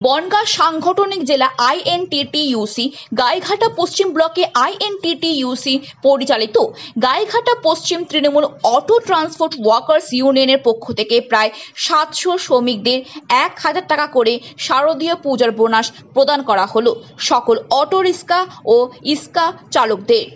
বনগাঁ সাংগঠনিক জেলা আইএনটিটিইউসি গাইঘাটা পশ্চিম ব্লকে আইএনটিটিইউসি পরিচালিত গাইঘাটা পশ্চিম তৃণমূল অটো ট্রান্সপোর্ট ওয়ার্কার্স ইউনিয়নের পক্ষ থেকে প্রায় 700 শ্রমিকদের 1000 টাকা করে শারদীয় পূজার বোনাস প্রদান করা হলো সকল অটো রিক্সা ও ইস্কা চালকদের।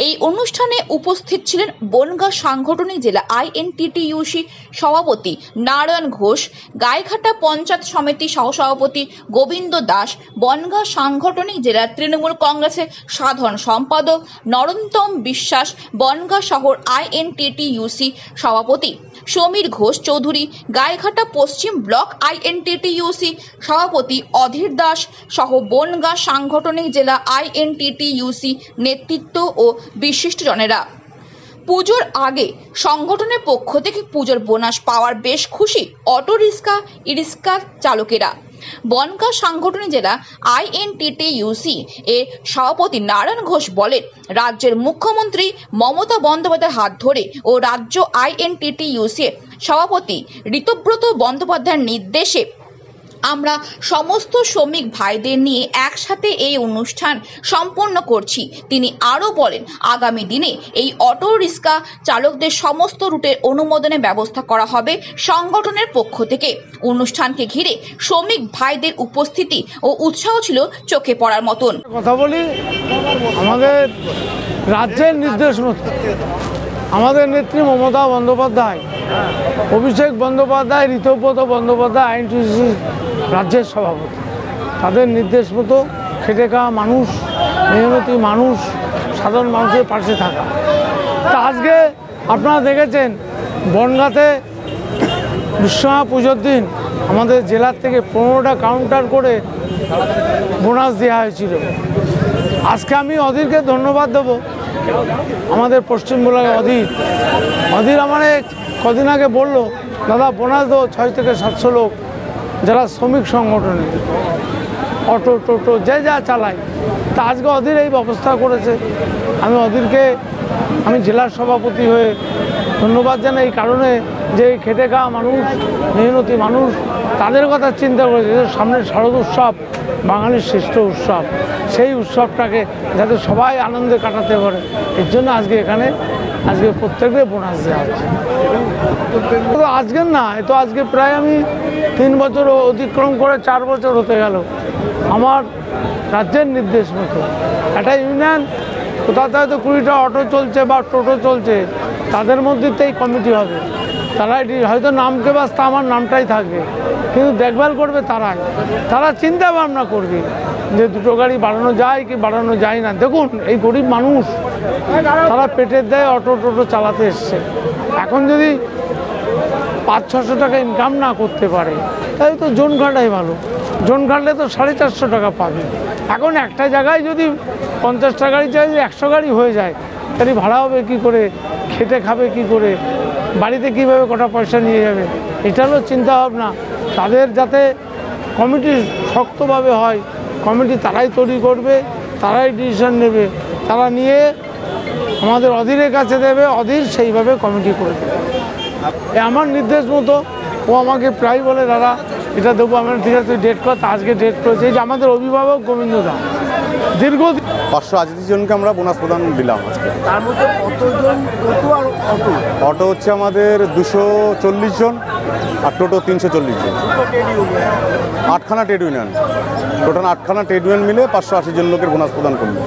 এই অনুষ্ঠানে উপস্থিত ছিলেন বনগাঁ সাংগঠনিক জেলা আইএনটিটিইউসি সভাপতি নারায়ণ ঘোষ, গাইঘাটা পঞ্চায়েত সমিতি সহসভাপতি গোবিন্দ দাস, বনগাঁ সাংগঠনিক জেলা তৃণমূল কংগ্রেসের সাধারণ সম্পাদক নরোত্তম বিশ্বাস, বনগাঁ শহর আইএনটিটিইউসি সভাপতি সমীর ঘোষ চৌধুরী, গাইঘাটা পশ্চিম ব্লক আইএনটিটিইউসি সভাপতি অধীর দাস সহ বনগাঁ সাংগঠনিক জেলা আইএনটিটিইউসি নেতৃত্ব ও বিশিষ্টজনেরা। পুজোর আগে সংগঠনের পক্ষ থেকে পুজোর বোনাস পাওয়ার বেশ খুশি অটো রিক্সা ই-রিক্সা চালকেরা। বনগাঁ সাংগঠনিক জেলা আইএনটিটিইউসি এর সভাপতি নারায়ণ ঘোষ বলেন, রাজ্যের মুখ্যমন্ত্রী মমতা বন্দ্যোপাধ্যায়ের হাত ধরে ও রাজ্য আইএনটিটিইউসি সভাপতি ঋতব্রত বন্দ্যোপাধ্যায়ের নির্দেশে আমরা সমস্ত শ্রমিক ভাইদের নিয়ে একসাথে এই অনুষ্ঠান সম্পন্ন করছি। তিনি আরও বলেন, আগামী দিনে এই অটো রিক্সা চালকদের সমস্ত রুটের অনুমোদনের ব্যবস্থা করা হবে সংগঠনের পক্ষ থেকে। অনুষ্ঠানকে ঘিরে শ্রমিক ভাইদের উপস্থিতি ও উৎসাহ ছিল চোখে পড়ার মতন। কথা বলি, আমাদের রাজ্যের নির্দেশ মতো আমাদের নেত্রী মমতা বন্দ্যোপাধ্যায়, অভিষেক বন্দ্যোপাধ্যায়, ঋতব্রত বন্দ্যোপাধ্যায় আইএনটিটিইউসি রাজ্যের সভাপতি, তাদের নির্দেশ মতো খেটে খাওয়া মানুষ, মেহনতি মানুষ, সাধারণ মানুষের পাশে থাকা। তা আজকে আপনারা দেখেছেন বনগাঁতে বিশ্বকর্মা পুজোর দিন আমাদের জেলার থেকে 15টা কাউন্টার করে বোনাস দেওয়া হয়েছিল। আজকে আমি অধীরকে ধন্যবাদ দেবো, আমাদের পশ্চিমবঙ্গের অধীর আমার কদিন আগে বললো, দাদা বোনাস দেবো 6 থেকে 700 লোক যারা শ্রমিক সংগঠনে অটো টোটো যে যা চালায়। তা আজকে অধীর এই ব্যবস্থা করেছে। আমি অধীরকে আমি জেলার সভাপতি হয়ে ধন্যবাদ জানাই এই কারণে যে খেটে খাওয়া মানুষ, মেহনতি মানুষ, তাদের কথা চিন্তা করেছে। সামনে শারদ উৎসব, বাঙালির শ্রেষ্ঠ উৎসব, সেই উৎসবটাকে যাতে সবাই আনন্দে কাটাতে পারে, এর জন্য আজকে এখানে প্রত্যেককে বোনাস দেওয়া হচ্ছে। আজকের না, এ তো আজকে প্রায় আমি 3 বছর অতিক্রম করে 4 বছর হতে গেল। আমার রাজ্যের নির্দেশ মতো একটা ইউনিয়ন, কোথাতে হয়তো 20টা অটো চলছে বা টোটো চলছে, তাদের মধ্যে এই কমিটি হবে। তারাই হয়তো নামকে বাস্তা আমার নামটাই থাকবে, কিন্তু দেখভাল করবে তারা চিন্তা ভাবনা করবে যে 2টো গাড়ি বাড়ানো যায় কি বাড়ানো যায় না। দেখুন এই গরিব মানুষ, তারা পেটের দেয় অটো টোটো চালাতে এসছে। এখন যদি 500-600 টাকা ইনকাম না করতে পারে, তাই তো জোন ঘাটাই ভালো। জোন ঘাটলে তো 450 টাকা পাবে। এখন একটা জায়গায় যদি 50টা গাড়ি চাই, 100 গাড়ি হয়ে যায়, তাহলে ভাড়া হবে কী করে, খেটে খাবে কি করে, বাড়িতে কীভাবে কটা পয়সা নিয়ে যাবে, এটা হলো চিন্তাভাবনা। তাদের যাতে কমিটি শক্তভাবে হয়, কমিটি তারাই তৈরি করবে, তারাই ডিসিশন নেবে, তারা নিয়ে আমাদের অধীরের কাছে দেবে, অধীর সেইভাবে কমিটি করে দেবে। আমার নির্দেশ মতো ও আমাকে প্রায় বলে, দাদা এটা দেবো। আমরা ঠিক আছে ডেট কর, আজকে ডেট করেছে। এই যে আমাদের অভিভাবক গোবিন্দ দা, দীর্ঘদিন 580 জনকে আমরা বোনাস প্রদান দিলাম আজকে। তার মধ্যে কতজন টোটো আর অটো হচ্ছে আমাদের 240 জন আর টোটো 340 জন। 8খানা ট্রেড ইউনিয়ন, টোটাল 8খানা ট্রেড ইউনিয়ন মিলে 580 জন লোকের বোনাস প্রদান করলো।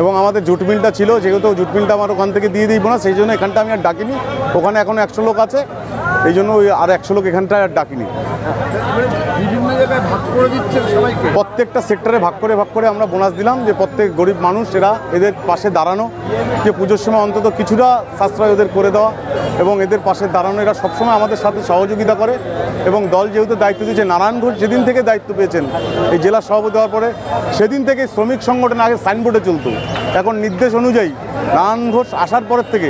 এবং আমাদের জুট মিলটা ছিল, যেহেতু জুট মিলটা আমার ওখান থেকে দিয়ে দিই বোনাস, সেই জন্য এখানটা আমি আর ডাকিনি। ওখানে এখনও 100 লোক আছে, এই জন্য ওই আর 100 লোক এখানটায় আর ডাকিনি। বিভিন্ন জায়গায় ভাগ করে দিচ্ছেন সবাইকে, প্রত্যেকটা সেক্টরে ভাগ করে আমরা বোনাস দিলাম, যে প্রত্যেক গরিব মানুষ এরা এদের পাশে দাঁড়ানো, যে পুজোর সময় অন্তত কিছুটা সাশ্রয় ওদের করে দেওয়া এবং এদের পাশে দাঁড়ানো। এরা সবসময় আমাদের সাথে সহযোগিতা করে এবং দল যেহেতু দায়িত্ব দিয়েছে, নারায়ণ ঘোষ যেদিন থেকে দায়িত্ব পেয়েছেন এই জেলা সভাপতি হওয়ার পরে, সেদিন থেকে শ্রমিক সংগঠন আগে সাইনবোর্ডে চলতো, এখন নির্দেশ অনুযায়ী নারায়ণ ঘোষ আসার পরের থেকে,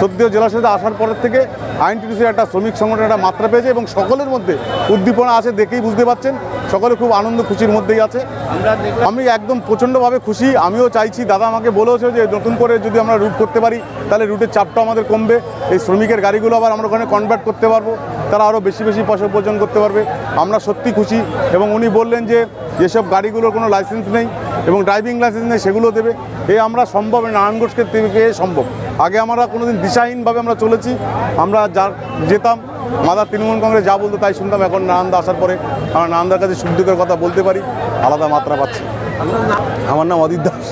সদ্য জেলা সভাপতি আসার পরের থেকে আইএনটিটিইউসির একটা শ্রমিক সংগঠন একটা মাত্রা পেয়েছে এবং সকলের মধ্যে উদ্দীপনা আছে, দেখেই বুঝতে পারছেন সকলে খুব আনন্দ খুশির মধ্যেই আছে। আমি একদম প্রচণ্ডভাবে খুশি। আমিও চাইছি, দাদা আমাকে বলেছে যে নতুন করে যদি আমরা রুট করতে পারি তাহলে রুটের চাপটা আমাদের কমবে, এই শ্রমিকের গাড়িগুলো আবার আমরা ওখানে কনভার্ট করতে পারবো। তারা আরও বেশি বেশি পয়সা উপার্জন করতে পারবে। আমরা সত্যি খুশি। এবং উনি বললেন যে যেসব গাড়িগুলোর কোনো লাইসেন্স নেই এবং ড্রাইভিং লাইসেন্স নেই সেগুলো দেবে। আমরা সম্ভব নারায়ণ ঘোষকে থেকে সম্ভব। আগে আমরা কোনোদিন দিশাহীনভাবে আমরা চলেছি, আমরা যা যেতাম মাদার তৃণমূল কংগ্রেস যা বলতো তাই শুনতাম। এখন নারায়ণদা আসার পরে আমরা নারায়ণদার কাছে সুখ দুঃখের কথা বলতে পারি, আলাদা মাত্রা পাচ্ছি। আমার নাম অদিত দাস।